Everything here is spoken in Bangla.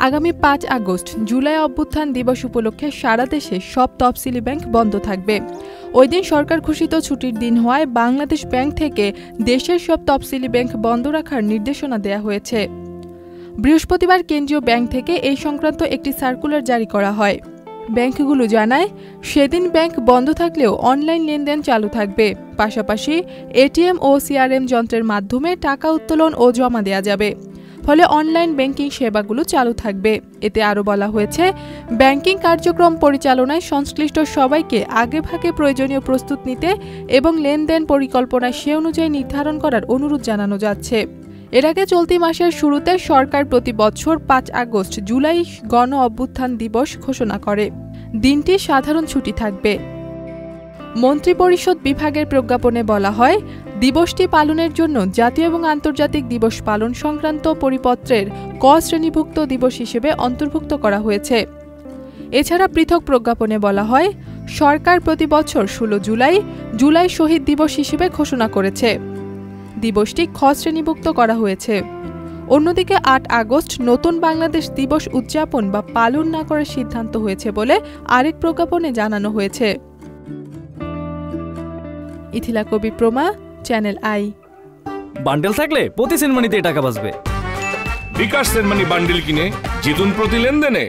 আগামী ৫ আগস্ট জুলাই অভ্যুত্থান দিবস উপলক্ষে সারা দেশে সব তফসিলি ব্যাংক বন্ধ থাকবে। ওই দিন সরকার ঘোষিত ছুটির দিন হওয়ায় বাংলাদেশ ব্যাংক থেকে দেশের সব তফসিলি ব্যাংক বন্ধ রাখার নির্দেশনা দেয়া হয়েছে। বৃহস্পতিবার কেন্দ্রীয় ব্যাংক থেকে এই সংক্রান্ত একটি সার্কুলার জারি করা হয়। ব্যাংকগুলো জানায়, সেদিন ব্যাংক বন্ধ থাকলেও অনলাইন লেনদেন চালু থাকবে। পাশাপাশি এটিএম ও সিআরএম যন্ত্রের মাধ্যমে টাকা উত্তোলন ও জমা দেওয়া যাবে। ফলে অনলাইন ব্যাংকিং সেবাগুলো চালু থাকবে। এতে আরও বলা হয়েছে, ব্যাংকিং কার্যক্রম পরিচালনায় সংশ্লিষ্ট সবাইকে আগেভাগে প্রয়োজনীয় প্রস্তুত নিতে এবং লেনদেন পরিকল্পনা সে অনুযায়ী নির্ধারণ করার অনুরোধ জানানো যাচ্ছে। এর আগে চলতি মাসের শুরুতে সরকার প্রতি বছর ৫ আগস্ট জুলাই গণ অভ্যুত্থান দিবস ঘোষণা করে। দিনটি সাধারণ ছুটি থাকবে। মন্ত্রিপরিষদ বিভাগের প্রজ্ঞাপনে বলা হয়, দিবসটি পালনের জন্য জাতীয় এবং আন্তর্জাতিক দিবস পালন সংক্রান্ত পরিপত্রের ক শ্রেণীভুক্ত দিবস হিসেবে অন্তর্ভুক্ত করা হয়েছে। এছাড়া পৃথক প্রজ্ঞাপনে বলা হয়, সরকার প্রতি বছর ১৬ জুলাই শহীদ দিবস হিসেবে ঘোষণা করেছে। দিবসটি খ শ্রেণীভুক্ত করা হয়েছে। অন্যদিকে ৮ আগস্ট নতুন বাংলাদেশ দিবস উদযাপন বা পালন না করার সিদ্ধান্ত হয়েছে বলে আরেক প্রজ্ঞাপনে জানানো হয়েছে। ইথিলা কবি প্রমা, চ্যানেল আই। বান্ডেল থাকলে প্রতি সেনমানিতে টাকা বাঁচবে। বিকাশ সেনমানি বান্ডেল কিনে জিতুন প্রতি লেনদেনে।